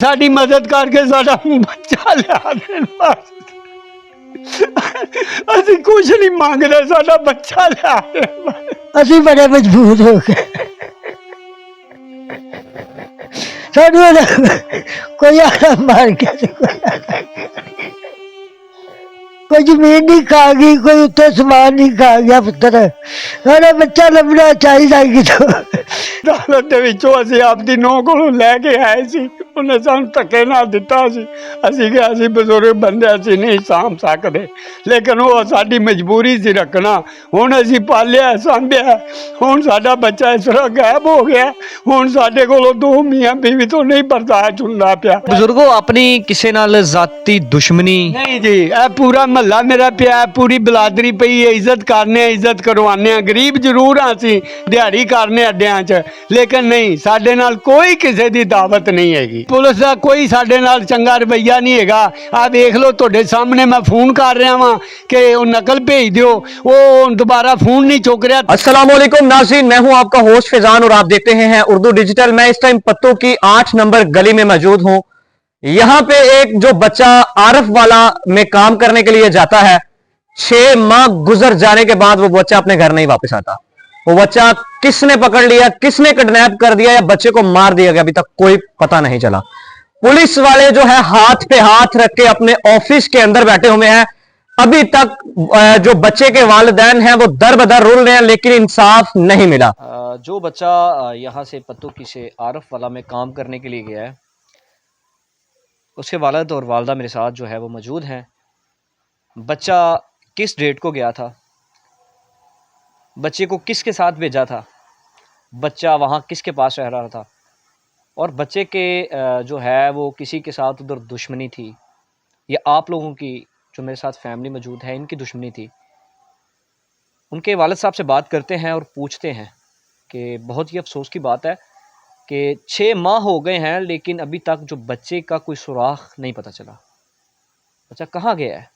साडी मदद करके साडा बच्चा लिया देन बस। असीं कुछ नहीं मांगदे, साडा बच्चा लिया देन बस। असीं बड़े मजबूर हो गए। सानू कोई आना मार के कोई जमीन नहीं खा गई, कोई उत्ते समान नहीं खा गया पुत्र। साडा बच्चा लभना चाहिए कितों। अदालत दे विचों असीं आपदी नौं कोलों लैके आए सी, उन्हें सानूं धक्के नाल दित्ता सी। असीं किहा असीं बजुर्ग बंदे असीं नहीं साਂਭ सकदे, लेकिन वो साडी मजबूरी सी रखना। हुण असीं पालिया सांभिया, हुण साडा बच्चा इस तरह गायब हो गया। हुण साडे कोलों दो मियां बीवी तो नहीं बर्दाश्त हुंदा पिया। बुजुर्गो अपनी किसी नाल जाती दुश्मनी नहीं जी, ए पूरा महला मेरा पिया, पूरी बलादरी पई है। इज्जत करने, इज्जत करवाने। गरीब जरूर हाँ असीं, दिहाड़ी करने अड्डियां च, लेकिन नहीं साडे नाल कोई किसी दी दावत नहीं हैगी। पुलिस दा कोई साडे नाल चंगा रवैया नहीं हैगा। आ देख लो तुहाडे सामने मैं फोन कर रहा वां कि वो नकल भेज दिओ, वो दोबारा फोन नहीं चुक रहा। अस्सलाम वालेकुम नाज़रीन, मैं हूं आपका होस्ट फैजान और आप देखते हैं उर्दू डिजिटल। मैं इस टाइम पत्तों की 8 नंबर गली में मौजूद हूं। यहां पे एक जो बच्चा आरफ वाला में काम करने के लिए जाता है, 6 माह गुजर जाने के बाद वो बच्चा अपने घर नहीं वापस आता। वो बच्चा किसने पकड़ लिया, किसने किडनैप कर दिया या बच्चे को मार दिया गया, अभी तक कोई पता नहीं चला। पुलिस वाले जो है हाथ पे हाथ रख के अपने ऑफिस के अंदर बैठे हुए हैं। अभी तक जो बच्चे के वालिदैन हैं वो दर बदर रुल रहे हैं, लेकिन इंसाफ नहीं मिला। जो बच्चा यहाँ से पत्तों की से आरफ वाला में काम करने के लिए गया है, उसके वालिद और वालदा मेरे साथ जो है वो मौजूद हैं। बच्चा किस डेट को गया था, बच्चे को किसके साथ भेजा था, बच्चा वहाँ किसके पास रह रहा था, और बच्चे के जो है वो किसी के साथ उधर दुश्मनी थी या आप लोगों की जो मेरे साथ फैमिली मौजूद है इनकी दुश्मनी थी। उनके वालिद साहब से बात करते हैं और पूछते हैं कि बहुत ही अफसोस की बात है कि 6 माह हो गए हैं, लेकिन अभी तक जो बच्चे का कोई सुराख नहीं पता चला। बच्चा कहाँ गया है?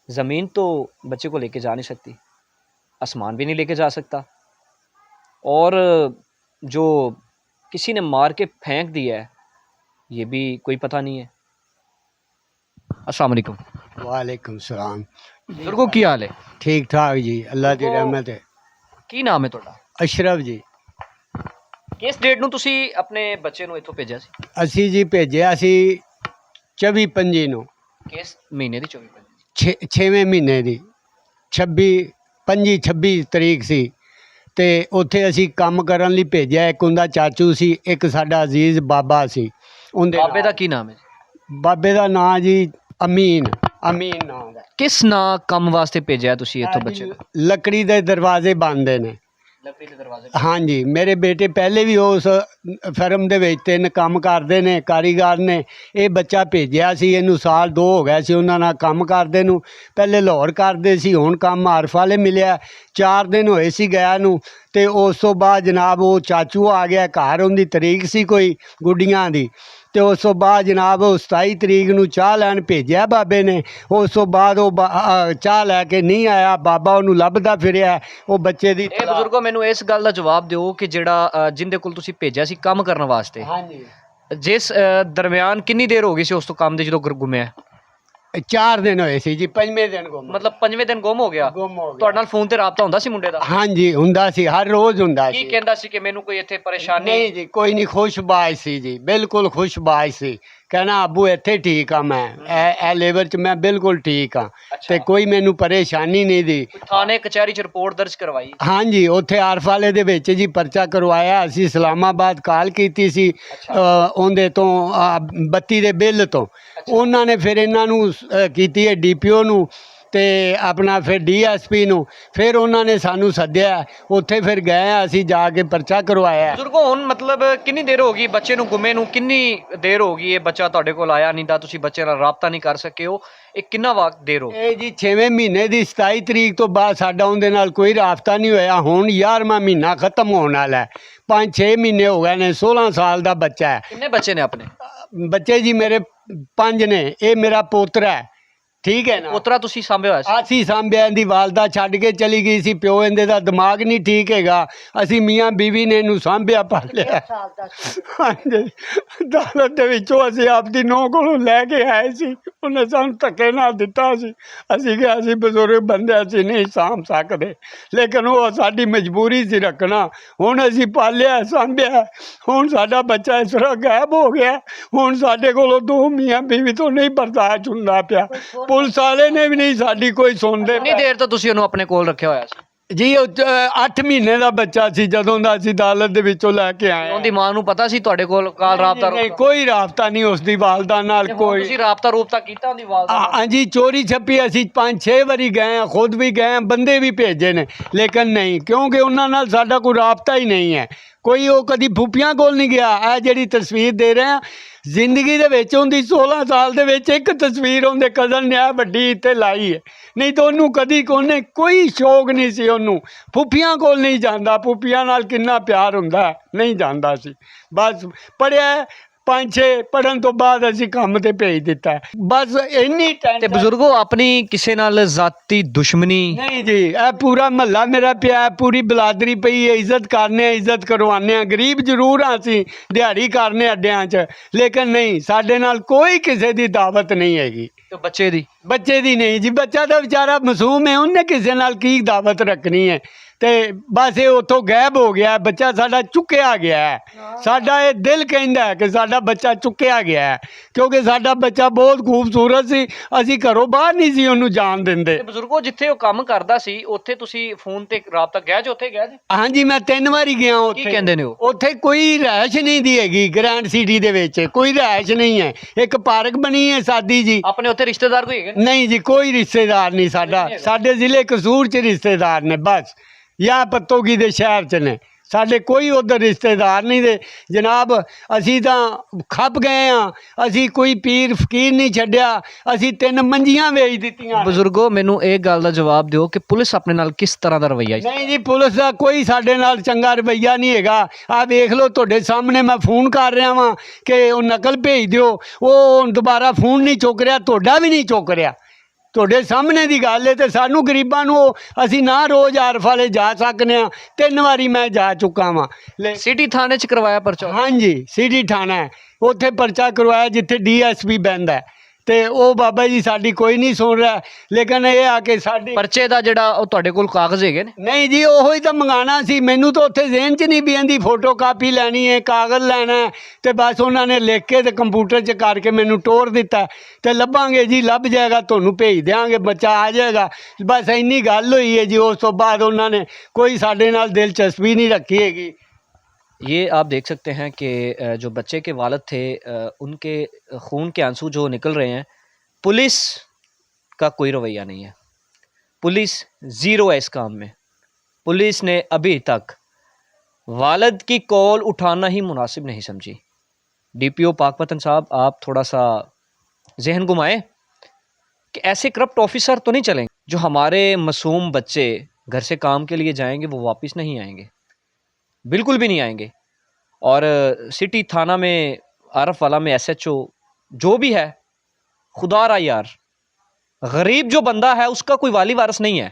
ज़मीन तो बच्चे को लेके जा नहीं सकती, आसमान भी नहीं लेके जा सकता, और जो किसी ने मार के फेंक दिया है ये भी कोई पता नहीं है। अस्सलाम वालेकुम। वालेकुम सलाम। बुजुर्गो की हाल है? ठीक ठाक जी, अल्लाह दी रहमत है। की नाम है ਤੁਹਾਡਾ? अशरफ जी। किस डेट ਨੂੰ ਤੁਸੀਂ ਆਪਣੇ ਬੱਚੇ ਨੂੰ ਇੱਥੋਂ ਭੇਜਿਆ ਸੀ? ਅਸੀਂ ਜੀ ਭੇਜਿਆ ਸੀ 24/5 ਨੂੰ, ਕਿਸ ਮਹੀਨੇ ਦੀ? 24 6ਵੇਂ ਮਹੀਨੇ ਦੀ 26 ਤਰੀਕ ਸੀ। ਤੇ ਉੱਥੇ ਅਸੀਂ ਕੰਮ ਕਰਨ ਲਈ ਭੇਜਿਆ। ਇੱਕ ਉਹਦਾ ਚਾਚੂ ਸੀ, ਇੱਕ ਸਾਡਾ ਅਜ਼ੀਜ਼ ਬਾਬਾ ਸੀ। ਉਹਦੇ ਬਾਬੇ ਦਾ ਕੀ ਨਾਮ ਹੈ? ਬਾਬੇ ਦਾ ਨਾਂ ਜੀ ਅਮੀਨ ਨਾਂ ਦਾ। ਕਿਸ ਨਾਂ ਕੰਮ ਵਾਸਤੇ ਭੇਜਿਆ ਤੁਸੀਂ ਇੱਥੋਂ ਬੱਚੇ ਨੂੰ? ਲੱਕੜੀ ਦੇ ਦਰਵਾਜ਼ੇ ਬਣਦੇ ਨੇ। ਲੱਕੜੀ ਦੇ ਦਰਵਾਜ਼ੇ? ਹਾਂਜੀ, ਮੇਰੇ ਬੇਟੇ ਪਹਿਲੇ ਵੀ ਉਸ ਫਰਮ ਦੇ ਵਿੱਚ 3 ਕੰਮ ਕਰਦੇ ਨੇ, ਕਾਰੀਗਰ ਨੇ। ਇਹ ਬੱਚਾ ਭੇਜਿਆ ਸੀ, ਇਹਨੂੰ ਸਾਲ 2 ਹੋ ਗਿਆ ਸੀ ਉਹਨਾਂ ਨਾਲ ਕੰਮ ਕਰਦੇ ਨੂੰ। ਪਹਿਲੇ ਲਾਹੌਰ ਕਰਦੇ ਸੀ, ਹੁਣ ਕੰਮ ਆਰਫ ਵਾਲੇ ਮਿਲਿਆ। 4 ਦਿਨ ਹੋਏ ਸੀ ਗਿਆ ਨੂੰ, ਤੇ ਉਸ ਤੋਂ ਬਾਅਦ ਜਨਾਬ ਉਹ ਚਾਚੂ ਆ ਗਿਆ ਘਰ। ਉਹਦੀ ਤਰੀਕ ਸੀ ਕੋਈ ਗੁੱਡੀਆਂ ਦੀ, ਤੇ ਉਸ ਤੋਂ ਬਾਅਦ ਜਨਾਬ ਉਹ 27 ਤਰੀਕ ਨੂੰ ਚਾਹ ਲੈਣ ਭੇਜਿਆ ਬਾਬੇ ਨੇ। ਉਸ ਤੋਂ ਬਾਅਦ ਉਹ ਚਾਹ ਲੈ ਕੇ ਨਹੀਂ ਆਇਆ, ਬਾਬਾ ਉਹਨੂੰ ਲੱਭਦਾ ਫਿਰਿਆ। ਉਹ ਬੱਚੇ ਦੀ ਇਹ ਬਜ਼ੁਰਗੋ ਮੈਨੂੰ ਇਸ ਗੱਲ ਦਾ ਜਵਾਬ ਦਿਓ ਕਿ ਜਿਹੜਾ ਜਿੰਦੇ ਕੋਲ ਤੁਸੀਂ ਭੇਜਿਆ ਸੀ ਕੰਮ ਕਰਨ ਵਾਸਤੇ, ਹਾਂਜੀ, ਜਿਸ ਦਰਮਿਆਨ ਕਿੰਨੀ ਦੇਰ ਹੋ ਗਈ ਸੀ ਉਸ ਤੋਂ ਕੰਮ ਦੇ ਜਦੋਂ ਗੁੰਮਿਆ? 4 ਦਿਨ ਹੋਏ ਸੀ ਜੀ, 5ਵੇਂ ਦਿਨ ਗੁੰਮ। ਮਤਲਬ 5ਵੇਂ ਦਿਨ ਗੁੰਮ ਹੋ ਗਿਆ। ਗੁੰਮ ਹੋ ਗਿਆ। ਤੁਹਾਡੇ ਨਾਲ ਫੋਨ ਤੇ ਰਾਬਤਾ ਹੁੰਦਾ ਸੀ ਮੁੰਡੇ ਦਾ? ਹਾਂਜੀ ਹੁੰਦਾ ਸੀ, ਹਰ ਰੋਜ਼ ਹੁੰਦਾ ਕੀ ਸੀ। ਕਹਿੰਦਾ ਸੀ ਕਿ ਮੈਨੂੰ ਕੋਈ ਇੱਥੇ ਪਰੇਸ਼ਾਨੀ? ਨਹੀਂ ਜੀ, ਕੋਈ ਨਹੀਂ, ਖੁਸ਼ਬਾਜ਼ ਸੀ ਜੀ, ਬਿਲਕੁਲ ਖੁਸ਼ਬਾਜ਼ ਸੀ। ਕਹਿਣਾ ਅੱਬੂ ਇੱਥੇ ਠੀਕ ਆ, ਮੈਂ ਇਹ ਲੇਬਰ 'ਚ ਮੈਂ ਬਿਲਕੁਲ ਠੀਕ ਆ, ਤੇ ਕੋਈ ਮੈਨੂੰ ਪਰੇਸ਼ਾਨੀ ਨਹੀਂ ਦੀ। ਥਾਣੇ ਕਚਹਿਰੀ 'ਚ ਰਿਪੋਰਟ ਦਰਜ ਕਰਵਾਈ? ਹਾਂਜੀ, ਉੱਥੇ ਆਰਫ ਵਾਲੇ ਦੇ ਵਿੱਚ ਜੀ ਪਰਚਾ ਕਰਵਾਇਆ। ਅਸੀਂ ਇਸਲਾਮਾਬਾਦ ਕਾਲ ਕੀਤੀ ਸੀ ਉਹਦੇ ਤੋਂ 32 ਦੇ ਬਿੱਲ ਤੋਂ। ਉਹਨਾਂ ਨੇ ਫਿਰ ਇਹਨਾਂ ਨੂੰ ਕੀਤੀ ਹੈ DPO ਨੂੰ, ਤੇ ਆਪਣਾ ਫਿਰ DSP ਨੂੰ। ਫਿਰ ਉਹਨਾਂ ਨੇ ਸਾਨੂੰ ਸੱਦਿਆ, ਉੱਥੇ ਫਿਰ ਗਏ ਅਸੀਂ ਜਾ ਕੇ ਪਰਚਾ ਕਰਵਾਇਆ। ਬਜ਼ੁਰਗੋ ਹੁਣ ਮਤਲਬ ਕਿੰਨੀ ਦੇਰ ਹੋ ਗਈ ਬੱਚੇ ਨੂੰ ਗੁੰਮੇ ਨੂੰ? ਕਿੰਨੀ ਦੇਰ ਹੋ ਗਈ ਇਹ ਬੱਚਾ ਤੁਹਾਡੇ ਕੋਲ ਆਇਆ ਨਹੀਂ ਦਾ, ਤੁਸੀਂ ਬੱਚੇ ਨਾਲ ਰਾਬਤਾ ਨਹੀਂ ਕਰ ਸਕੇ ਹੋ? ਇਹ ਕਿੰਨਾ ਵਕਤ ਦੇਰ ਹੋ? ਇਹ ਜੀ 6ਵੇਂ ਮਹੀਨੇ ਦੀ 27 ਤਰੀਕ ਤੋਂ ਬਾਅਦ ਸਾਡਾ ਉਹਦੇ ਨਾਲ ਕੋਈ ਰਾਬਤਾ ਨਹੀਂ ਹੋਇਆ। ਹੁਣ 11ਵਾਂ ਮਹੀਨਾ ਖਤਮ ਹੋਣ ਵਾਲਾ ਹੈ, 5-6 ਮਹੀਨੇ ਹੋ ਗਏ ਨੇ। 16 ਸਾਲ ਦਾ ਬੱਚਾ ਹੈ। ਕਿੰਨੇ ਬੱਚੇ ਨੇ ਆਪਣੇ? ਬੱਚੇ ਜੀ ਮੇਰੇ 5 ਨੇ। ਇਹ ਮੇਰਾ ਪੋਤਰਾ ਹੈ, ਠੀਕ ਹੈ ਨਾ। ਪੋਤਰਾ ਤੁਸੀਂ ਸਾਂਭਿਆ ਹੋਇਆ ਸੀ? ਅਸੀਂ ਸਾਂਭਿਆ, ਇਹਦੀ ਵਾਲਦਾ ਛੱਡ ਕੇ ਚਲੀ ਗਈ ਸੀ, ਪਿਓ ਇਹਦੇ ਦਾ ਦਿਮਾਗ ਨਹੀਂ ਠੀਕ ਹੈਗਾ, ਅਸੀਂ ਮੀਆਂ ਬੀਵੀ ਨੇ ਇਹਨੂੰ ਸਾਂਭਿਆ ਪਾਲਿਆ। ਹਾਂਜੀ, ਅਦਾਲਤ ਦੇ ਵਿੱਚੋਂ ਅਸੀਂ ਆਪਦੀ ਨੂੰਹ ਕੋਲੋਂ ਲੈ ਕੇ ਆਏ ਸੀ, ਉਹਨੇ ਸਾਨੂੰ ਧੱਕੇ ਨਾਲ ਦਿੱਤਾ ਸੀ। ਅਸੀਂ ਕਿਹਾ ਅਸੀਂ ਬਜ਼ੁਰਗ ਬੰਦੇ ਅਸੀਂ ਨਹੀਂ ਸਾਂਭ ਸਕਦੇ, ਲੇਕਿਨ ਉਹ ਸਾਡੀ ਮਜਬੂਰੀ ਸੀ ਰੱਖਣਾ। ਹੁਣ ਅਸੀਂ ਪਾਲਿਆ ਸਾਂਭਿਆ, ਹੁਣ ਸਾਡਾ ਬੱਚਾ ਇਸ ਤਰ੍ਹਾਂ ਗਾਇਬ ਹੋ ਗਿਆ। ਹੁਣ ਸਾਡੇ ਕੋਲੋਂ ਦੋ ਮੀਆਂ ਬੀਵੀ ਤੋਂ ਨਹੀਂ ਬਰਦਾਸ਼ਤ ਹੁੰਦਾ ਪਿਆ, ਪੁਲਿਸ ਵਾਲੇ ਨੇ ਵੀ ਨਹੀਂ ਸਾਡੀ ਕੋਈ ਸੁਣਦੇ। ਕਿੰਨੀ ਦੇਰ ਤੋਂ ਤੁਸੀਂ ਉਹਨੂੰ ਆਪਣੇ ਕੋਲ ਰੱਖਿਆ ਹੋਇਆ ਸੀ? ਜੀ ਉਹ 8 ਮਹੀਨੇ ਦਾ ਬੱਚਾ ਸੀ ਜਦੋਂ ਦਾ ਅਸੀਂ ਅਦਾਲਤ ਦੇ ਵਿੱਚੋਂ ਲੈ ਕੇ ਆਏ। ਉਹਦੀ ਮਾਂ ਨੂੰ ਪਤਾ ਸੀ ਤੁਹਾਡੇ ਕੋਲ ਕਾਲ ਰਾਬਤਾ? ਨਹੀਂ, ਕੋਈ ਰਾਬਤਾ ਨਹੀਂ ਉਸਦੀ ਵਾਲਦਾ ਨਾਲ ਕੋਈ। ਤੁਸੀਂ ਰਾਬਤਾ ਕੀਤਾ ਉਹਦੀ ਵਾਲਦਾ ਨਾਲ? ਹਾਂਜੀ, ਚੋਰੀ ਛੱਪੀ ਅਸੀਂ 5-6 ਵਾਰੀ ਗਏ ਹਾਂ, ਖੁਦ ਵੀ ਗਏ ਹਾਂ, ਬੰਦੇ ਵੀ ਭੇਜੇ ਨੇ, ਲੇਕਿਨ ਨਹੀਂ, ਕਿਉਂਕਿ ਉਹਨਾਂ ਨਾਲ ਸਾਡਾ ਕੋਈ ਰਾਬਤਾ ਹੀ ਨਹੀਂ ਹੈ। ਕੋਈ ਉਹ ਕਦੀ ਫੁੱਫੀਆਂ ਕੋਲ ਨਹੀਂ ਗਿਆ। ਇਹ ਜਿਹੜੀ ਤਸਵੀਰ ਦੇ ਰਹੇ ਹਾਂ, ਜ਼ਿੰਦਗੀ ਦੇ ਵਿੱਚ ਉਹਦੀ 16 ਸਾਲ ਦੇ ਵਿੱਚ ਇੱਕ ਤਸਵੀਰ ਉਹਦੇ ਕਜ਼ਨ ਨੇ ਆ ਵੱਡੀ ਇੱਥੇ ਲਾਈ ਹੈ, ਨਹੀਂ ਤਾਂ ਉਹਨੂੰ ਕਦੀ ਉਹਨੇ ਕੋਈ ਸ਼ੌਕ ਨਹੀਂ ਸੀ। ਉਹਨੂੰ ਫੁੱਫੀਆਂ ਕੋਲ ਨਹੀਂ ਜਾਂਦਾ, ਫੁੱਫੀਆਂ ਨਾਲ ਕਿੰਨਾ ਪਿਆਰ ਹੁੰਦਾ, ਨਹੀਂ ਜਾਂਦਾ ਸੀ। ਬਸ ਪੜ੍ਹਿਆ 5-6 ਪੜ੍ਹਨ ਤੋਂ ਬਾਅਦ ਅਸੀਂ ਕੰਮ ਤੇ ਭੇਜ ਦਿੱਤਾ, ਬਸ ਇੰਨੀ ਟੈਨਸ਼ਨ। ਤੇ ਬਜ਼ੁਰਗੋ ਆਪਣੀ ਕਿਸੇ ਨਾਲ ਜ਼ਾਤੀ ਦੁਸ਼ਮਣੀ? ਨਹੀਂ ਜੀ, ਇਹ ਪੂਰਾ ਮਹੱਲਾ ਮੇਰਾ ਪਿਆ, ਪੂਰੀ ਬਲਾਦਰੀ ਪਈ ਹੈ, ਇੱਜ਼ਤ ਕਰਨੇ, ਇੱਜ਼ਤ ਕਰਵਾਉਂਦੇ ਹਾਂ। ਗਰੀਬ ਜ਼ਰੂਰ ਹਾਂ ਅਸੀਂ, ਦਿਹਾੜੀ ਕਰਨੇ ਅੱਡਿਆਂ 'ਚ, ਲੇਕਿਨ ਨਹੀਂ, ਸਾਡੇ ਨਾਲ ਕੋਈ ਕਿਸੇ ਦੀ ਦਾਵਤ ਨਹੀਂ ਹੈਗੀ। ਤੇ ਬੱਚੇ ਦੀ ਨਹੀਂ ਜੀ, ਬੱਚਾ ਤਾਂ ਵਿਚਾਰਾ ਮਾਸੂਮ ਹੈ, ਉਹਨੇ ਕਿਸੇ ਨਾਲ ਕੀ ਦਾਵਤ ਰੱਖਣੀ ਹੈ। ਤੇ ਬਸ ਇਹ ਉੱਥੋਂ ਗਾਇਬ ਹੋ ਗਿਆ, ਬੱਚਾ ਸਾਡਾ ਚੁੱਕਿਆ ਗਿਆ ਹੈ। ਸਾਡਾ ਇਹ ਦਿਲ ਕਹਿੰਦਾ ਹੈ ਕਿ ਸਾਡਾ ਬੱਚਾ ਚੁੱਕਿਆ ਗਿਆ ਹੈ, ਕਿਉਂਕਿ ਸਾਡਾ ਬੱਚਾ ਬਹੁਤ ਖੂਬਸੂਰਤ ਸੀ, ਅਸੀਂ ਘਰੋਂ ਬਾਹਰ ਨਹੀਂ ਸੀ ਉਹਨੂੰ ਜਾਣ ਦਿੰਦੇ। ਤੇ ਬਜ਼ੁਰਗੋ ਜਿੱਥੇ ਉਹ ਕੰਮ ਕਰਦਾ ਸੀ ਉੱਥੇ ਤੁਸੀਂ ਫੋਨ ਤੇ ਰਾਬਤਾ ਗਿਆ ਜੀ? ਉੱਥੇ ਗਿਆ ਜੀ? ਹਾਂਜੀ, ਮੈਂ 3 ਵਾਰੀ ਗਿਆ ਉੱਥੇ। ਕੀ ਕਹਿੰਦੇ ਨੇ ਉਹ? ਉੱਥੇ ਕੋਈ ਰਿਹਾਇਸ਼ ਨਹੀਂ ਦੀ ਹੈਗੀ, ਗ੍ਰੈਂਡ ਸਿਟੀ ਦੇ ਵਿੱਚ ਕੋਈ ਰਿਹਾਇਸ਼ ਨਹੀਂ ਹੈ। ਇੱਕ ਪਾਰਕ ਬਣੀ ਹੈ ਸਾਦੀ ਜੀ। ਆਪਣੇ ਉੱਥੇ ਰਿਸ਼ਤੇਦਾਰ ਕੋਈ ਹੈਗੇ? ਨਹੀਂ ਜੀ, ਕੋਈ ਰਿਸ਼ਤੇਦਾਰ ਨਹੀਂ ਸਾਡਾ। ਸਾਡੇ ਜ਼ਿਲ੍ਹੇ ਕਸੂਰ 'ਚ ਰਿਸ਼ਤੇਦਾਰ ਨੇ ਬਸ, ਜਾਂ ਪੱਤੋਗੀ ਦੇ ਸ਼ਹਿਰ 'ਚ ਨੇ, ਸਾਡੇ ਕੋਈ ਉੱਧਰ ਰਿਸ਼ਤੇਦਾਰ ਨਹੀਂ ਦੇ ਜਨਾਬ। ਅਸੀਂ ਤਾਂ ਖੱਪ ਗਏ ਹਾਂ, ਅਸੀਂ ਕੋਈ ਪੀਰ ਫਕੀਰ ਨਹੀਂ ਛੱਡਿਆ, ਅਸੀਂ 3 ਮੰਜੀਆਂ ਵੇਚ ਦਿੱਤੀਆਂ। ਬਜ਼ੁਰਗੋ ਮੈਨੂੰ ਇਹ ਗੱਲ ਦਾ ਜਵਾਬ ਦਿਓ ਕਿ ਪੁਲਿਸ ਆਪਣੇ ਨਾਲ ਕਿਸ ਤਰ੍ਹਾਂ ਦਾ ਰਵੱਈਆ? ਨਹੀਂ ਜੀ, ਪੁਲਿਸ ਦਾ ਕੋਈ ਸਾਡੇ ਨਾਲ ਚੰਗਾ ਰਵੱਈਆ ਨਹੀਂ ਹੈਗਾ। ਆਹ ਵੇਖ ਲਓ, ਤੁਹਾਡੇ ਸਾਹਮਣੇ ਮੈਂ ਫੋਨ ਕਰ ਰਿਹਾ ਵਾਂ ਕਿ ਉਹ ਨਕਲ ਭੇਜ ਦਿਓ, ਉਹ ਦੁਬਾਰਾ ਫੋਨ ਨਹੀਂ ਚੁੱਕ ਰਿਹਾ, ਤੁਹਾਡਾ ਵੀ ਨਹੀਂ ਚੁੱਕ ਰਿਹਾ। ਤੁਹਾਡੇ ਸਾਹਮਣੇ ਦੀ ਗੱਲ ਹੈ। ਤੇ ਸਾਨੂੰ ਗਰੀਬਾਂ ਨੂੰ ਅਸੀਂ ਨਾ ਰੋਜ਼ ਆਰਫ ਵਾਲੇ ਜਾ ਸਕਨੇ ਹਾਂ। 3 ਵਾਰੀ ਮੈਂ ਜਾ ਚੁੱਕਾ ਵਾਂ। ਸਿਟੀ ਥਾਣੇ 'ਚ ਕਰਵਾਇਆ ਪਰਚਾ? ਹਾਂਜੀ, ਸਿਟੀ ਥਾਣਾ ਹੈ, ਉੱਥੇ ਪਰਚਾ ਕਰਵਾਇਆ ਜਿੱਥੇ DSP ਬਹਿੰਦਾ ਹੈ। ਤੇ ਉਹ ਬਾਬਾ ਜੀ ਸਾਡੀ ਕੋਈ ਨਹੀਂ ਸੁਣ ਰਿਹਾ, ਲੇਕਿਨ ਇਹ ਆ ਕੇ ਸਾਡੀ ਪਰਚੇ ਦਾ ਜਿਹੜਾ ਉਹ ਤੁਹਾਡੇ ਕੋਲ ਕਾਗਜ਼ ਹੈਗੇ ਨੇ? ਨਹੀਂ ਜੀ, ਉਹੋ ਹੀ ਤਾਂ ਮੰਗਾਉਣਾ ਸੀ। ਮੈਨੂੰ ਤਾਂ ਉੱਥੇ ਜ਼ਿਹਨ 'ਚ ਨਹੀਂ ਵੀ ਇਹਦੀ ਫੋਟੋ ਕਾਪੀ ਲੈਣੀ ਹੈ, ਕਾਗਜ਼ ਲੈਣਾ ਹੈ, ਤੇ ਬਸ ਉਹਨਾਂ ਨੇ ਲਿਖ ਕੇ ਤੇ ਕੰਪਿਊਟਰ 'ਚ ਕਰਕੇ ਮੈਨੂੰ ਟੋਰ ਦਿੱਤਾ। ਤੇ ਲੱਭਾਂਗੇ ਜੀ, ਲੱਭ ਜਾਏਗਾ, ਤੁਹਾਨੂੰ ਭੇਜ ਦਿਆਂਗੇ, ਬੱਚਾ ਆ ਜਾਏਗਾ। ਬਸ ਇੰਨੀ ਗੱਲ ਹੋਈ ਹੈ ਜੀ। ਉਸ ਤੋਂ ਬਾਅਦ ਉਹਨਾਂ ਨੇ ਕੋਈ ਸਾਡੇ ਨਾਲ ਦਿਲਚਸਪੀ ਨਹੀਂ ਰੱਖੀ हैगी। ये आप देख सकते हैं कि जो बच्चे के वालिद थे उनके खून के आंसू जो निकल रहे हैं। पुलिस का कोई रवैया नहीं है, पुलिस ज़ीरो है इस काम में। पुलिस ने अभी तक वालिद की कॉल उठाना ही मुनासिब नहीं समझी। DPO पाकपतन साहब, आप थोड़ा सा जहन घुमाएं कि ऐसे करप्ट ऑफिसर तो नहीं चलेंगे जो हमारे मासूम बच्चे घर से काम के लिए जाएंगे वो वापस नहीं आएंगे, बिल्कुल भी नहीं आएंगे। और सिटी थाना में आरफ वाला में SHO जो भी है, खुदा रहा यार, गरीब जो बंदा है उसका कोई वाली वारस नहीं है।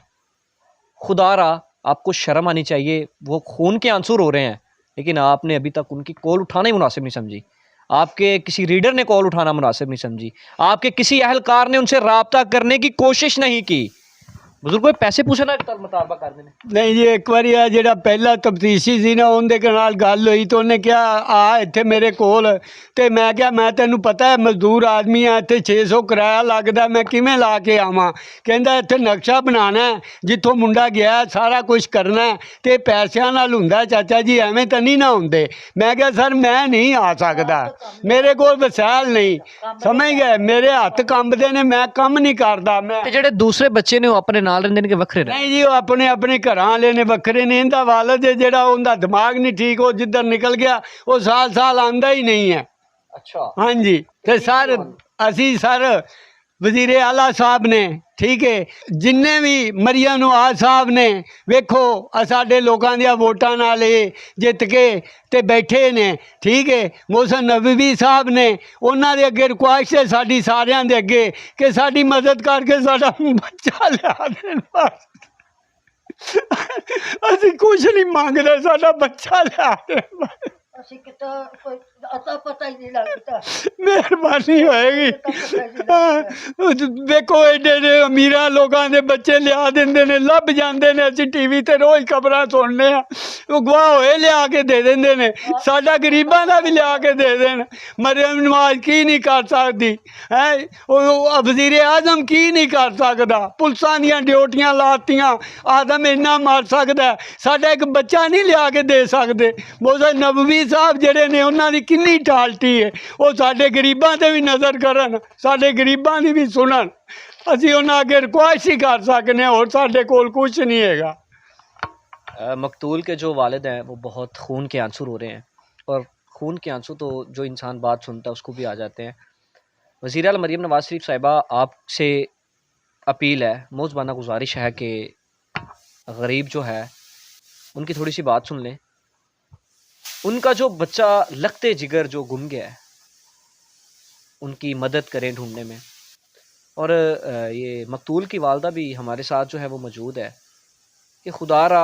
खुदा रहा आपको शर्म आनी चाहिए। वो खून के आंसू रो रहे हैं, लेकिन आपने अभी तक उनकी कॉल उठाना ही मुनासिब नहीं समझी। आपके किसी रीडर ने कॉल उठाना मुनासिब नहीं समझी। आपके किसी अहलकार ने उनसे राब्ता करने की कोशिश नहीं की। बुजुर्ग कोई पैसे पूछे ना मुतालबा कर देने? नहीं जी, एक बार आ ਜਿਹੜਾ ਪਹਿਲਾ ਤਫਤੀਸ਼ੀ ਸੀ ਨਾ, ਉਹਦੇ ਨਾਲ ਗੱਲ ਹੋਈ ਤਾਂ ਉਹਨੇ ਕਿਹਾ ਆ ਇੱਥੇ ਮੇਰੇ ਕੋਲ। ਤੇ ਮੈਂ ਕਿਹਾ ਮੈਂ ਤੈਨੂੰ ਪਤਾ ਹੈ ਮਜ਼ਦੂਰ ਆਦਮੀ ਆ, ਇੱਥੇ 600 ਕਿਰਾਇਆ ਲੱਗਦਾ, ਮੈਂ ਕਿਵੇਂ ਲਾ ਕੇ ਆਵਾਂ? ਕਹਿੰਦਾ ਇੱਥੇ ਨਕਸ਼ਾ ਬਣਾਉਣਾ, ਜਿੱਥੋਂ ਮੁੰਡਾ ਗਿਆ ਸਾਰਾ ਕੁਝ ਕਰਨਾ, ਤੇ ਪੈਸਿਆਂ ਨਾਲ ਹੁੰਦਾ ਚਾਚਾ ਜੀ, ਐਵੇਂ ਤਾਂ ਨਹੀਂ ਨਾ ਹੁੰਦੇ। ਮੈਂ ਕਿਹਾ ਸਰ ਮੈਂ ਨਹੀਂ ਆ ਸਕਦਾ, ਮੇਰੇ ਕੋਲ ਵਸਾਇਲ ਨਹੀਂ, ਸਮਝ ਗਏ, ਮੇਰੇ ਹੱਥ ਕੰਬਦੇ ਨੇ, ਮੈਂ ਕੰਮ ਨਹੀਂ ਕਰਦਾ। ਮੈਂ ਜਿਹੜੇ ਦੂਸਰੇ ਬੱਚੇ ਨੇ ਉਹ ਆਪਣੇ ਨਾਲ ਰਹਿੰਦੇ ਨੇ ਕਿ ਵੱਖਰੇ ਨੇ? ਨਹੀਂ ਜੀ, ਉਹ ਆਪਣੇ ਆਪਣੇ ਘਰਾਂ ਵਾਲੇ ਨੇ, ਵੱਖਰੇ ਨੇ। ਇਹਦਾ ਵਾਲਦ ਹੈ ਜਿਹੜਾ, ਉਹਦਾ ਦਿਮਾਗ ਨਹੀਂ ਠੀਕ, ਉਹ ਜਿੱਧਰ ਨਿਕਲ ਗਿਆ ਉਹ ਸਾਲ ਆਂਦਾ ਹੀ ਨਹੀਂ ਹੈ। ਅੱਛਾ। ਹਾਂਜੀ। ਤੇ ਸਰ ਅਸੀਂ ਵਜ਼ੀਰ ਆਲਾ ਸਾਹਿਬ ਨੇ, ਠੀਕ ਹੈ, ਜਿੰਨੇ ਵੀ ਮਰੀਮ ਨਵਾਜ਼ ਸਾਹਿਬ ਨੇ, ਵੇਖੋ ਆ ਸਾਡੇ ਲੋਕਾਂ ਦੀਆਂ ਵੋਟਾਂ ਨਾਲ ਇਹ ਜਿੱਤ ਕੇ ਤੇ ਬੈਠੇ ਨੇ, ਠੀਕ ਹੈ। ਮੋਹਸਿਨ ਨਬਵੀ ਸਾਹਿਬ ਨੇ, ਉਹਨਾਂ ਦੇ ਅੱਗੇ ਰਿਕੁਐਸਟ ਹੈ ਸਾਡੀ ਸਾਰਿਆਂ ਦੇ ਅੱਗੇ ਕਿ ਸਾਡੀ ਮਦਦ ਕਰਕੇ ਸਾਡਾ ਬੱਚਾ ਲਿਆ ਦੇਣ ਬਸ। ਅਸੀਂ ਕੁਛ ਨਹੀਂ ਮੰਗਦੇ, ਸਾਡਾ ਬੱਚਾ ਲਿਆ ਦੇਣ ਬਸ। ਅਸੀਂ ਕਿਤਾ ਕੋਈ ਅਤਾ ਪਤਾ ਹੀ ਨਹੀਂ ਲੱਗਦਾ। ਮਿਹਰਬਾਨੀ ਹੋਏਗੀ। ਵੇਖੋ ਐਡੇ ਐਡੇ ਅਮੀਰਾਂ ਲੋਕਾਂ ਦੇ ਬੱਚੇ ਲਿਆ ਦਿੰਦੇ ਨੇ, ਲੱਭ ਜਾਂਦੇ ਨੇ, ਅਸੀਂ ਟੀਵੀ ਤੇ ਰੋਜ਼ ਖਬਰਾਂ ਸੁਣਨੇ ਆ, ਉਹ ਗਵਾਹ ਹੋਏ ਲਿਆ ਕੇ ਦੇ ਦਿੰਦੇ ਨੇ। ਸਾਡਾ ਗਰੀਬਾਂ ਦਾ ਵੀ ਲਿਆ ਕੇ ਦੇ ਦੇਣ। ਮਰੀਮ ਨਵਾਜ਼ ਕੀ ਨਹੀਂ ਕਰ ਸਕਦੀ ਹੈ, ਉਹ ਵਜ਼ੀਰ ਆਜ਼ਮ ਕੀ ਨਹੀਂ ਕਰ ਸਕਦਾ। ਪੁਲਿਸਾਂ ਦੀਆਂ ਡਿਊਟੀਆਂ ਲਾਤੀਆਂ, ਆਦਮ ਇੰਨਾ ਮਾਰ ਸਕਦਾ, ਸਾਡਾ ਇੱਕ ਬੱਚਾ ਨਹੀਂ ਲਿਆ ਕੇ ਦੇ ਸਕਦੇ। ਮੋਹਸਿਨ ਨਬਵੀ ਸਾਹਿਬ ਜਿਹੜੇ ਨੇ, ਉਹਨਾਂ ਦੀ ਕਿੰਨੀ ਟਾਲਟੀ ਹੈ, ਉਹ ਸਾਡੇ ਗਰੀਬਾਂ ਤੇ ਵੀ ਨਜ਼ਰ ਕਰਨ, ਸਾਡੇ ਗਰੀਬਾਂ ਦੀ ਵੀ ਸੁਣਨ। ਅਸੀਂ ਉਹਨਾਂ ਅੱਗੇ ਰਿਕੁਐਸਟ ਹੀ ਕਰ सकते हैं, और साढ़े कोल कुछ नहीं हैगा। मकतूल के जो वालिद हैं वो बहुत खून के आंसू रो रहे हैं, और खून के आंसू तो जो इंसान बात सुनता है उसको भी आ जाते हैं। वज़ीर आला मरीम नवाज़ शरीफ साहिबा, आपसे अपील है, मोज़बाना गुजारिश है कि गरीब जो है उनकी थोड़ी सी बात सुन लें। उनका जो बच्चा लगते जिगर जो गुम गया है, उनकी मदद करें ढूंढने में। और ये मकतूल की वालदा भी हमारे साथ जो है वो मौजूद है कि खुदारा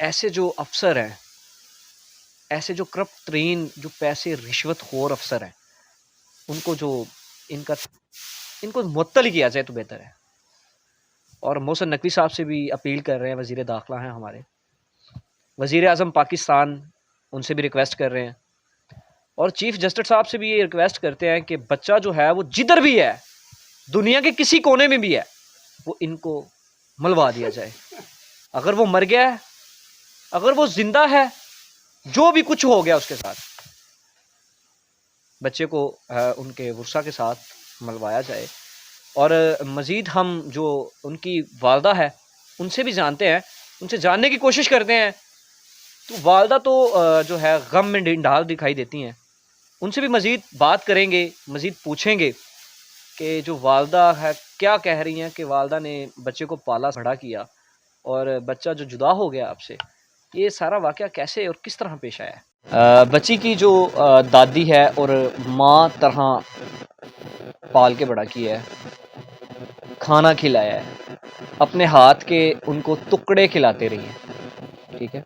ऐसे जो अफसर हैं, ऐसे जो करप्ट तरीन, जो पैसे रिश्वत खोर अफसर हैं, उनको जो इनको मुअत्तल किया जाए तो बेहतर है। और मोहसिन नकवी साहब से भी अपील कर रहे हैं, वज़ीर दाखिला हैं हमारे, वज़ीर आज़म पाकिस्तान, उनसे भी रिक्वेस्ट कर रहे हैं, और चीफ़ जस्टिस साहब से भी ये रिक्वेस्ट करते हैं कि बच्चा जो है वो जिधर भी है, दुनिया के किसी कोने में भी है, वो इनको मलवा दिया जाए। अगर वो मर गया है, अगर वो जिंदा है, जो भी कुछ हो गया उसके साथ, बच्चे को उनके वर्सा के साथ मलवाया जाए। और मज़ीद हम जो उनकी वालदा है उनसे भी जानते हैं, उनसे जानने की कोशिश करते हैं, तो वालदा तो जो है गम में ढाल दिखाई देती हैं। उनसे भी मज़ीद बात करेंगे, मज़ीद पूछेंगे कि जो वालदा है क्या कह रही हैं कि वालदा ने बच्चे को पाला बड़ा किया और बच्चा जो जुदा हो गया आपसे, ये सारा वाक़या कैसे और किस तरह पेश आया है। बच्ची की जो दादी है और माँ तरह पाल के बड़ा किया है, खाना खिलाया है, अपने हाथ के उनको टुकड़े खिलाते रही हैं, ठीक है।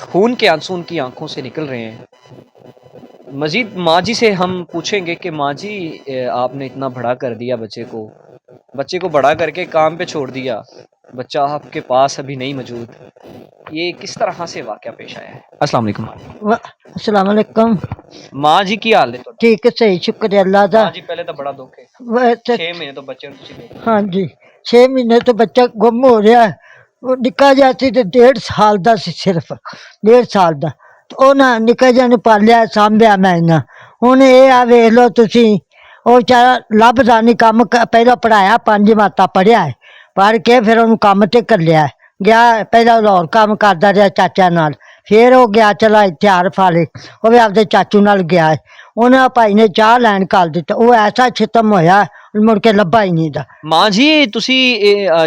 खून के आंसू उनकी आंखों से निकल रहे हैं। मज़ीद माँ जी से हम पूछेंगे कि माँ जी, आपने इतना बड़ा कर दिया बच्चे को बड़ा करके काम पे छोड़ दिया, बच्चा आपके पास अभी नहीं मौजूद, ये किस तरह से वाक़या पेश आया है। अस्सलाम वालेकुम। अस्सलाम वालेकुम। माँ जी की हाल है तो ठीक है, सही, शुक्र अल्लाह दा। माँ जी पहले तो बड़ा दुख है, वैसे 6 महीने तो बच्चे ਨੂੰ ਤੁਸੀਂ ਦੇਖਦੇ। हाँ जी, 6 महीने तो बच्चा गुम हो रहा है। वो निका जा सी ते 1.5 साल दा सी, सिर्फ 1.5 साल दा। तो ਉਹ ਨਾ ਨਿੱਕਾ ਜਿਹਾ ਨੂੰ ਪਾਲਿਆ, ਸਾਂਭਿਆ ਮੈਂ ਇਹਨਾਂ। ਹੁਣ ਇਹ ਆ ਵੇਖ ਲਓ ਤੁਸੀਂ, ਉਹ ਵਿਚਾਰਾ ਲੱਭਦਾ ਨਹੀਂ ਕੰਮ। ਪਹਿਲਾਂ ਪੜ੍ਹਾਇਆ, 5 ਮਾਤਾ ਪੜ੍ਹਿਆ ਹੈ, ਪੜ੍ਹ ਕੇ ਫਿਰ ਉਹਨੂੰ ਕੰਮ ਤੇ ਘੱਲਿਆ ਗਿਆ। ਪਹਿਲਾਂ ਲਾਹੌਰ ਕੰਮ ਕਰਦਾ ਰਿਹਾ ਚਾਚਾ ਨਾਲ, ਫਿਰ ਉਹ ਗਿਆ ਚਲਾ ਇੱਥੇ ਆਰਫ ਵਾਲੇ, ਉਹ ਵੀ ਆਪਦੇ ਚਾਚੂ ਨਾਲ ਗਿਆ ਹੈ। ਉਹਨਾਂ ਭਾਈ ਨੇ ਚਾਹ ਲੈਣ ਘੱਲ ਦਿੱਤਾ, ਉਹ ਐਸਾ ਛਿਤਮ ਹੋਇਆ, ਮੁੜ ਕੇ ਲੱਭਾ ਹੀ ਨਹੀਂ ਦਾ। ਮਾਂ ਜੀ ਤੁਸੀਂ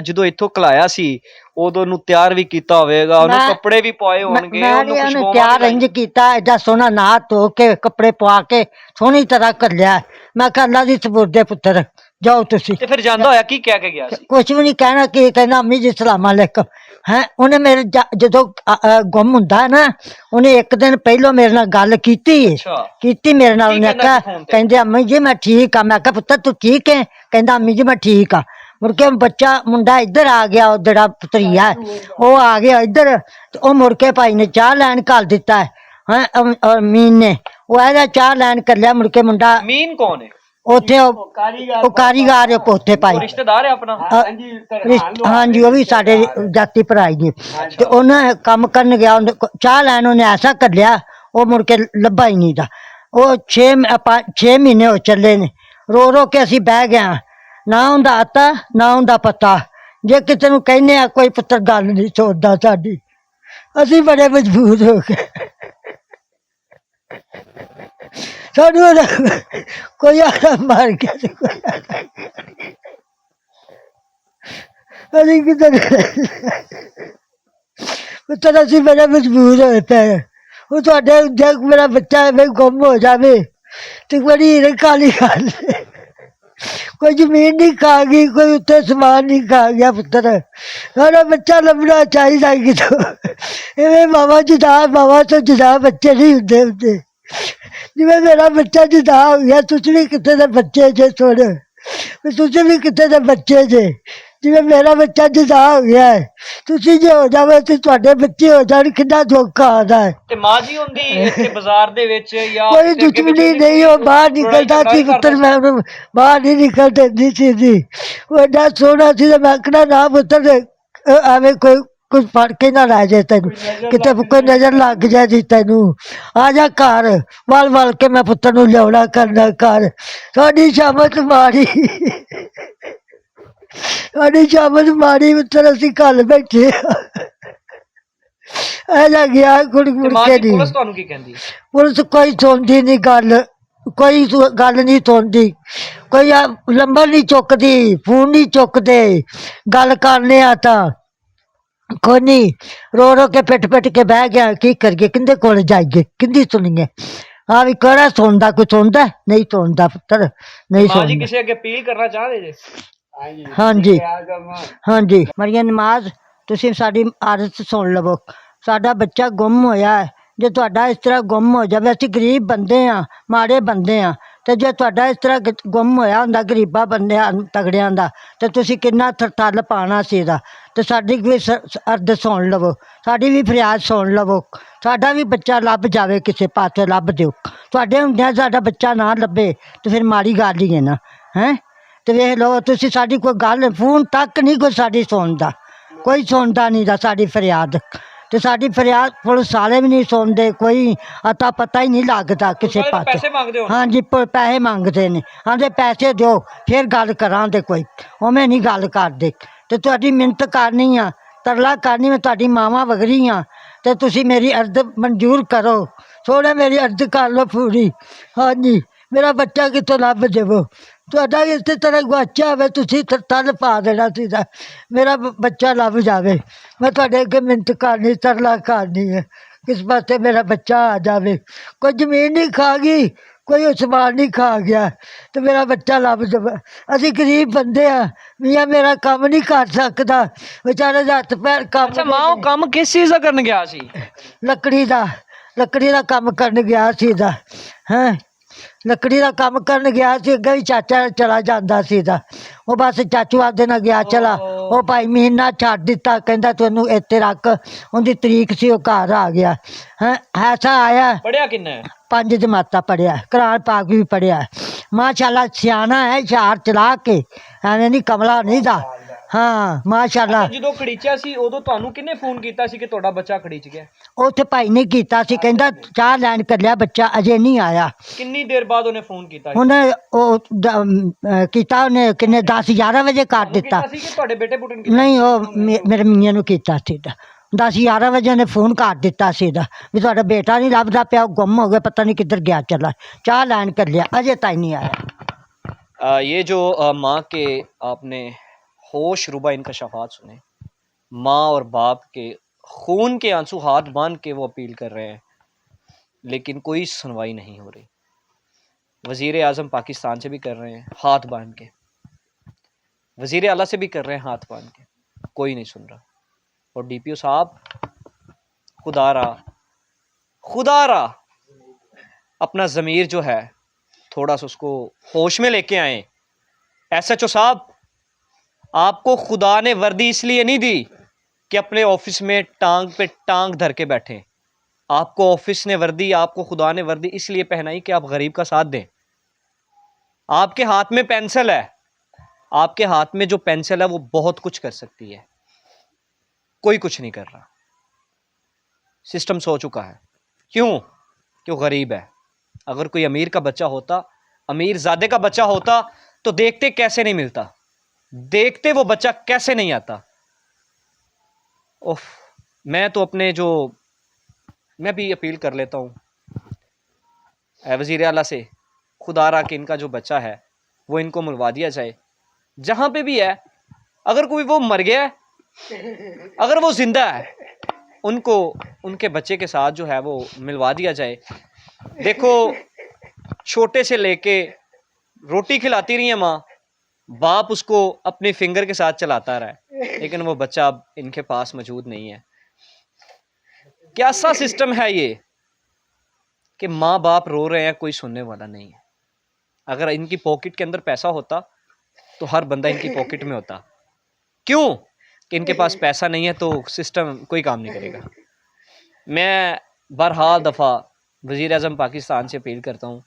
ਜਦੋਂ ਇੱਥੋਂ ਕਲਾਇਆ ਸੀ ਉਦੋਂ ਨੂੰ ਤਿਆਰ ਵੀ ਕੀਤਾ ਹੋਵੇਗਾ, ਉਹਨੂੰ ਕੱਪੜੇ ਵੀ ਪਾਏ ਹੋਣਗੇ, ਉਹਨੂੰ ਤਿਆਰ ਇੰਜ ਕੀਤਾ, ਐਡਾ ਸੋਹਣਾ ਨਹਾ ਧੋ ਕੇ ਕੱਪੜੇ ਪਾ ਕੇ ਸੋਹਣੀ ਤਰ੍ਹਾਂ ਘੱਲਿਆ। ਮੈਂ ਕਿਹਾ ਅੱਲਾ ਦੀ ਸਪੁਰਦੇ ਪੁੱਤਰ, ਜਾਓ ਤੁਸੀਂ। ਤੇ ਫਿਰ ਜਾਂਦਾ ਹੋਇਆ ਕੀ ਕਹਿ ਕੇ ਗਿਆ ਸੀ? ਕੁਛ ਵੀ ਨਹੀਂ ਕਹਿਣਾ, ਕੀ ਕਹਿੰਦਾ, ਅੰਮੀ ਜੀ ਸਲਾਮ ਅਲੈਕਮ ਹੈ। ਉਹਨੇ ਮੇਰੇ ਜਦੋਂ ਗੁੰਮ ਹੁੰਦਾ ਨਾ, ਉਹਨੇ ਇੱਕ ਦਿਨ ਪਹਿਲਾਂ ਮੇਰੇ ਨਾਲ ਗੱਲ ਕੀਤੀ ਮੇਰੇ ਨਾਲ। ਉਹਨੇ ਆਖਿਆ, ਕਹਿੰਦੇ ਅੰਮੀ ਜੀ ਮੈਂ ਠੀਕ ਆ। ਮੈਂ ਕਿਹਾ ਪੁੱਤਰ ਤੂੰ ਠੀਕ ਹੈ? ਕਹਿੰਦਾ ਅੰਮੀ ਜੀ ਮੈਂ ਠੀਕ ਆ। ਮੁੜ ਕੇ ਬੱਚਾ ਮੁੰਡਾ ਇੱਧਰ ਆ ਗਿਆ, ਉਹ ਜਿਹੜਾ ਪੁੱਤਰੀਆ ਉਹ ਆ ਗਿਆ ਇੱਧਰ। ਉਹ ਮੁੜ ਕੇ ਭਾਈ ਨੇ ਚਾਹ ਲੈਣ ਘੱਲ ਦਿੱਤਾ ਹੈ, ਮੀਨ ਨੇ। ਉਹ ਇਹਦਾ ਚਾਹ ਲੈਣ ਘੱਲਿਆ। ਮੁੜ ਕੇ ਮੁੰਡਾ, ਮੀਨ ਕੌਣ ਹੈ? ਉੱਥੇ ਉਹ ਕਾਰੀਗਰ ਪੋਤੇ ਭਾਈ, ਰਿਸ਼ਤੇਦਾਰ ਹੈ ਆਪਣਾ। ਹਾਂਜੀ, ਉਹ ਵੀ ਸਾਡੇ ਜਾਤੀ ਭਰਾਈ ਨੇ। ਤੇ ਉਹਨਾਂ ਕੰਮ ਕਰਨ ਗਿਆ, ਚਾਹ ਲੈਣ ਉਹਨੇ ਐਸਾ ਘੱਲਿਆ, ਉਹ ਮੁੜ ਕੇ ਲੱਭਾ ਹੀ ਨਹੀਂ ਦਾ। ਉਹ 6 ਮਹੀਨੇ ਹੋ ਚੱਲੇ ਨੇ, ਰੋ ਰੋ ਕੇ ਅਸੀਂ ਬਹਿ ਗਏ। ਨਾ ਹੁੰਦਾ ਆਤਾ, ਨਾ ਹੁੰਦਾ ਪਤਾ। ਜੇ ਕਿਸੇ ਨੂੰ ਕਹਿੰਦੇ ਆ, ਕੋਈ ਪੁੱਤਰ ਗੱਲ ਨਹੀਂ ਸੋਚਦਾ ਸਾਡੀ। ਅਸੀਂ ਬੜੇ ਮਜਬੂਰ ਹੋ ਗਏ। ਸਾਨੂੰ ਕੋਈ ਆਣਾ ਮਾਰ ਗਿਆ ਤੇ ਕੋਈ ਆਣਾ ਅਸੀਂ ਕਿਤੇ ਪੁੱਤਰ ਅਸੀਂ ਬੜਾ ਮਜਬੂਰ ਹੋਏ ਪਏ ਹਾਂ। ਉਹ ਤੁਹਾਡੇ ਜੇ ਮੇਰਾ ਬੱਚਾ ਐਵੇਂ ਗੁੰਮ ਹੋ ਜਾਵੇ ਤੇ ਬੜੀ ਕਾਲੀ ਗੱਲ ਹੈ। ਕੋਈ ਜ਼ਮੀਨ ਨਹੀਂ ਖਾ ਗਈ, ਕੋਈ ਉੱਤੇ ਸਮਾਨ ਨਹੀਂ ਖਾ ਗਿਆ ਪੁੱਤਰ। ਸਾਡਾ ਬੱਚਾ ਲੱਭਣਾ ਚਾਹੀਦਾ ਕਿਤੋਂ। ਇਵੇਂ ਮਾਵਾਂ ਤੋਂ ਜੁਦਾ ਬੱਚੇ ਨਹੀਂ ਹੁੰਦੇ। ਜਿਵੇਂ ਮੇਰਾ ਬੱਚਾ ਜੁਦਾ ਹੋ ਗਿਆ, ਤੁਸੀਂ ਵੀ ਕਿਤੇ ਦੇ ਬੱਚੇ ਜੇ ਥੋੜ੍ਹੇ, ਤੁਸੀਂ ਵੀ ਕਿਤੇ ਦੇ ਬੱਚੇ ਜੇ। ਜਿਵੇਂ ਮੇਰਾ ਬੱਚਾ ਜੁਦਾ ਹੋ ਗਿਆ ਹੈ, ਤੁਸੀਂ ਜੇ ਹੋ ਜਾਵੇ ਤੇ ਤੁਹਾਡੇ ਬੱਚੇ ਹੋ ਜਾਣ, ਕਿੰਨਾ ਧੋਖਾ ਆਦਾ ਹੈ। ਤੇ ਮਾਂ ਜੀ ਹੁੰਦੀ ਇੱਥੇ ਬਾਜ਼ਾਰ ਦੇ ਵਿੱਚ ਜਾਂ ਕੋਈ ਦੁਸ਼ਮਣੀ ਨਹੀਂ, ਉਹ ਬਾਹਰ ਨਿਕਲਦਾ ਸੀ ਪੁੱਤਰ, ਮੈਂ ਉਹਨੂੰ ਬਾਹਰ ਨਹੀਂ ਨਿਕਲ ਦਿੰਦੀ ਸੀ ਜੀ। ਉਹ ਐਡਾ ਸੋਹਣਾ ਸੀ ਤੇ ਮੈਂ ਆਖਣਾ ਨਾ ਪੁੱਤਰ ਐਵੇਂ ਕੋਈ ਕੁਝ ਫੜ ਕੇ ਨਾ ਲੈ ਜਾਏ ਤੈਨੂੰ, ਕਿਤੇ ਕੋਈ ਨਜ਼ਰ ਲੱਗ ਜਾਏ ਜੀ ਤੈਨੂੰ। ਆ ਜਾ ਘਰ, ਵਲ ਕੇ ਮੈਂ ਪੁੱਤਰ ਨੂੰ ਲਿਆਉਣਾ ਕਰਨਾ ਘਰ। ਤੁਹਾਡੀ ਸ਼ਾਮਤ ਮਾਰੀ, ਤੁਹਾਡੀ ਸ਼ਾਮਤ ਮਾਰੀ ਪੁੱਤਰ, ਅਸੀਂ ਘਰ ਬੈਠੇ ਐ ਗਿਆ ਕੁੜ ਕੇ ਨਹੀਂ। ਪੁਲਿਸ ਤੁਹਾਨੂੰ ਕੀ ਕਹਿੰਦੀ? ਪੁਲਿਸ ਕੋਈ ਸੁਣਦੀ ਨਹੀਂ ਗੱਲ, ਕੋਈ ਗੱਲ ਨਹੀਂ ਸੁਣਦੀ, ਕੋਈ ਨੰਬਰ ਨਹੀਂ ਚੁੱਕਦੀ, ਫੋਨ ਨਹੀਂ ਚੁੱਕਦੇ। ਗੱਲ ਕਰਨੇ ਆ ਤਾਂ ਕੋਈ ਨਹੀਂ, ਰੋ ਕੇ ਪਿੱਟ ਕੇ ਬਹਿ ਗਿਆ। ਕੀ ਕਰੀਏ, ਕਿਹਦੇ ਕੋਲ ਜਾਈਏ, ਕਿਹਦੀ ਸੁਣੀਏ। ਆ ਵੀ ਕਿਹੜਾ ਸੁਣਦਾ, ਕੋਈ ਸੁਣਦਾ ਨਹੀਂ, ਸੁਣਦਾ ਪੁੱਤਰ ਨਹੀਂ ਸੁਣਦਾ। ਕਿਸੇ ਅੱਗੇ ਅਪੀਲ ਕਰਨਾ ਚਾਹਦੇ ਜੇ? ਹਾਂਜੀ ਹਾਂਜੀ, ਮਰੀਆਂ ਨਮਾਜ਼ ਤੁਸੀਂ ਸਾਡੀ ਆਦਤ ਸੁਣ ਲਵੋ। ਸਾਡਾ ਬੱਚਾ ਗੁੰਮ ਹੋਇਆ ਹੈ, ਜੇ ਤੁਹਾਡਾ ਇਸ ਤਰ੍ਹਾਂ ਗੁੰਮ ਹੋ ਜਾਵੇ, ਅਸੀਂ ਗਰੀਬ ਬੰਦੇ ਹਾਂ, ਮਾੜੇ ਬੰਦੇ ਹਾਂ, ਤੇ ਜੇ ਤੁਹਾਡਾ ਇਸ ਤਰ੍ਹਾਂ ਗੁੰਮ ਹੋਇਆ ਹੁੰਦਾ ਗਰੀਬਾਂ ਬੰਦਿਆਂ ਤਗੜਿਆਂ ਦਾ, ਤੇ ਤੁਸੀਂ ਕਿੰਨਾ ਥਲ ਪਾਉਣਾ ਸੀ ਇਹਦਾ। ਤੇ ਸਾਡੀ ਵੀ ਅਰਦ ਸੁਣ ਲਵੋ, ਸਾਡੀ ਵੀ ਫਰਿਆਦ ਸੁਣ ਲਵੋ। ਸਾਡਾ ਵੀ ਬੱਚਾ ਲੱਭ ਜਾਵੇ, ਕਿਸੇ ਪਾਸੇ ਲੱਭ ਦਿਓ। ਤੁਹਾਡੇ ਹੁੰਦਿਆਂ ਸਾਡਾ ਬੱਚਾ ਨਾ ਲੱਭੇ ਤੇ ਫਿਰ ਮਾੜੀ ਗੱਲ ਹੀ ਹੈ ਨਾ, ਹੈਂ। ਤੇ ਵੇਖ ਲਓ ਤੁਸੀਂ, ਸਾਡੀ ਕੋਈ ਗੱਲ ਫੋਨ ਤੱਕ ਨਹੀਂ ਕੋਈ ਸਾਡੀ ਸੁਣਦਾ, ਕੋਈ ਸੁਣਦਾ ਨਹੀਂ ਦਾ ਸਾਡੀ ਫਰਿਆਦ। ਤੇ ਸਾਡੀ ਫਰਿਆਦ ਪੁਲਿਸ ਵਾਲੇ ਵੀ ਨਹੀਂ ਸੁਣਦੇ, ਕੋਈ ਅਤਾ ਪਤਾ ਹੀ ਨਹੀਂ ਲੱਗਦਾ ਕਿਸੇ ਪਾਸੇ। ਹਾਂਜੀ ਪੈਸੇ ਮੰਗਦੇ ਨੇ, ਆਂਦੇ ਪੈਸੇ ਦਿਓ ਫਿਰ ਗੱਲ ਕਰਾਂਗੇ, ਕੋਈ ਉਵੇਂ ਨਹੀਂ ਗੱਲ ਕਰਦੇ। ਤੇ ਤੁਹਾਡੀ ਮਿਹਨਤ ਕਰਨੀ ਆ, ਤਰਲਾ ਕਰਨੀ, ਮੈਂ ਤੁਹਾਡੀ ਮਾਵਾਂ ਵਗਰੀ ਆ, ਤੇ ਤੁਸੀਂ ਮੇਰੀ ਅਰਜ਼ ਮਨਜ਼ੂਰ ਕਰੋ, ਥੋੜ੍ਹਾ ਮੇਰੀ ਅਰਜ਼ ਕਰ ਲਓ ਪੂਰੀ। ਹਾਂਜੀ, ਮੇਰਾ ਬੱਚਾ ਕਿੱਥੋਂ ਲੱਭ ਦੇਵੋ। ਤੁਹਾਡਾ ਇਸੇ ਤਰ੍ਹਾਂ ਗੁਆਚਿਆ ਹੋਵੇ, ਤੁਸੀਂ ਤਲ ਪਾ ਦੇਣਾ ਸੀਗਾ, ਮੇਰਾ ਬੱਚਾ ਲੱਭ ਜਾਵੇ। ਮੈਂ ਤੁਹਾਡੇ ਅੱਗੇ ਮਿਹਨਤ ਕਰਨੀ, ਤਰਲਾ ਕਰਨੀ ਹੈ, ਕਿਸ ਪਾਸੇ ਮੇਰਾ ਬੱਚਾ ਆ ਜਾਵੇ। ਕੋਈ ਜ਼ਮੀਨ ਨਹੀਂ ਖਾ ਗਈ, ਕੋਈ ਸਮਾਨ ਨਹੀਂ ਖਾ ਗਿਆ, ਤੇ ਮੇਰਾ ਬੱਚਾ ਲੱਭ ਜਾਵੇ। ਅਸੀਂ ਗਰੀਬ ਬੰਦੇ ਆ, ਮੀਆਂ ਮੇਰਾ ਕੰਮ ਨਹੀਂ ਕਰ ਸਕਦਾ, ਵਿਚਾਰੇ ਦੇ ਹੱਥ ਪੈਰ ਕੰਮ। ਅੱਛਾ ਮਾਂ, ਉਹ ਕੰਮ ਕਿਸ ਚੀਜ਼ ਦਾ ਕਰਨ ਗਿਆ ਸੀ? ਲੱਕੜੀ ਦਾ ਕੰਮ ਕਰਨ ਗਿਆ ਸੀਗਾ, ਹੈਂ। ਲੱਕੜੀ ਦਾ ਕੰਮ ਕਰਨ ਗਿਆ ਸੀ, ਅੱਗੇ ਵੀ ਚਾਚਾ ਚਲਾ ਜਾਂਦਾ ਸੀਗਾ। ਉਹ ਬਸ ਚਾਚੂ ਆਦੇ ਨਾਲ ਗਿਆ ਚਲਾ, ਉਹ ਭਾਈ ਮਹੀਨਾ ਛੱਡ ਦਿੱਤਾ, ਕਹਿੰਦਾ ਤੈਨੂੰ ਇੱਥੇ ਰੱਖ। ਉਹਦੀ ਤਰੀਕ ਸੀ, ਉਹ ਘਰ ਆ ਗਿਆ। ਹੈਂ ਐਸਾ ਆਇਆ। ਪੜਿਆ ਕਿੰਨਾ? 5 ਜਮਾਤਾਂ ਪੜ੍ਹਿਆ, ਕੁਰਾਨ ਪਾਕ ਵੀ ਪੜ੍ਹਿਆ। ਮਾਸ਼ਾਅੱਲਾ ਸਿਆਣਾ ਹੈ, ਹੁਸ਼ਿਆਰ ਚਲਾ ਕੇ, ਐਵੇਂ ਨਹੀਂ ਕਮਲਾ ਨਹੀਂ ਦਾ। ਹਾਂ ਮਾਸ਼ਾਅੱਲਾ। ਜਦੋਂ ਖੜੀਚਿਆ ਸੀ ਉਦੋਂ ਤੁਹਾਨੂੰ ਕਿਹਨੇ ਫੋਨ ਕੀਤਾ ਸੀ ਕਿ ਤੁਹਾਡਾ ਬੱਚਾ ਖੜੀਚ ਗਿਆ? ਉੱਥੇ ਭਾਈ ਨੇ ਕੀਤਾ ਸੀ, ਕਹਿੰਦਾ ਚਾਹ ਲੈਣ ਚੱਲਿਆ, ਬੱਚਾ ਅਜੇ ਨਹੀਂ ਆਇਆ। ਕਿੰਨੀ ਦੇਰ ਬਾਅਦ ਉਹਨੇ ਫੋਨ ਕੀਤਾ? ਉਹਨੇ ਕੀਤਾ, ਉਹਨੇ ਕਿੰਨੇ 10-11 ਵਜੇ ਕਰ ਦਿੱਤਾ ਸੀ ਕਿ ਤੁਹਾਡੇ ਬੇਟੇ ਪੁੱਟਣ? ਨਹੀਂ, ਉਹ ਮੇਰੇ ਮੀਆਂ ਨੂੰ ਕੀਤਾ ਸੀਗਾ। 10-11 ਵਜੇ ਉਹਨੇ ਫੋਨ ਕਰ ਦਿੱਤਾ ਸੀਗਾ ਵੀ ਤੁਹਾਡਾ ਬੇਟਾ ਨਹੀਂ ਲੱਭਦਾ ਪਿਆ, ਉਹ ਗੁੰਮ ਹੋ ਗਿਆ, ਪਤਾ ਨਹੀਂ ਕਿੱਧਰ ਗਿਆ ਚਲਾ, ਚਾਹ ਲੈਣ ਕਰ ਲਿਆ, ਅਜੇ ਤਾਈ नहीं आया। ये जो माँ के आपने होश रुबा इंकशाफात सुने, माँ और बाप के खून के आंसू हाथ बांध के वो अपील कर रहे हैं, लेकिन कोई सुनवाई नहीं हो रही। वज़ीर आज़म पाकिस्तान से भी कर रहे हैं हाथ बांध के, वज़ीर आला से भी कर रहे हैं हाथ बांध के, कोई नहीं सुन रहा। और DPO साहब खुदा रा अपना ज़मीर जो है थोड़ा सा उसको होश में लेके आए। SHO साहब, आपको खुदा ने वर्दी इसलिए नहीं दी कि अपने ऑफिस में टांग पे टांग धर के बैठे। आपको ऑफिस ने वर्दी, आपको खुदा ने वर्दी इसलिए पहनाई कि आप गरीब का साथ दें। आपके हाथ में पेंसिल है, आपके हाथ में जो पेंसिल है वो बहुत कुछ कर सकती है, कोई कुछ नहीं कर रहा। सिस्टम सो चुका है। क्यों? क्यों गरीब है। अगर कोई अमीर का बच्चा होता, अमीर ज़ादे का बच्चा होता, तो देखते कैसे नहीं मिलता, देखते वो बच्चा कैसे नहीं आता। ओफ, मैं तो अपने जो, मैं भी अपील कर लेता हूँ, वज़ीर आला से, खुदा रहा कि इनका जो बच्चा है वो इनको मिलवा दिया जाए। जहाँ पे भी है, अगर कोई वो मर गया है, अगर वो जिंदा है, उनको उनके बच्चे के साथ जो है वो मिलवा दिया जाए। देखो, छोटे से लेके रोटी खिलाती रही है माँ, बाप उसको अपनी फिंगर के साथ चलाता रहा है, लेकिन वो बच्चा अब इनके पास मौजूद नहीं है। कैसा सिस्टम है ये कि माँ बाप रो रहे हैं, कोई सुनने वाला नहीं है। अगर इनकी पॉकेट के अंदर पैसा होता तो हर बंदा इनकी पॉकेट में होता। क्यों? कि इनके पास पैसा नहीं है तो सिस्टम कोई काम नहीं करेगा। मैं बहरहाल दफ़ा वज़ीर आज़म पाकिस्तान से अपील करता हूँ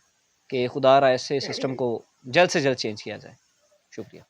कि खुदा रहा ऐसे सिस्टम को जल्द से जल्द चेंज किया जाए। शुक्रिया।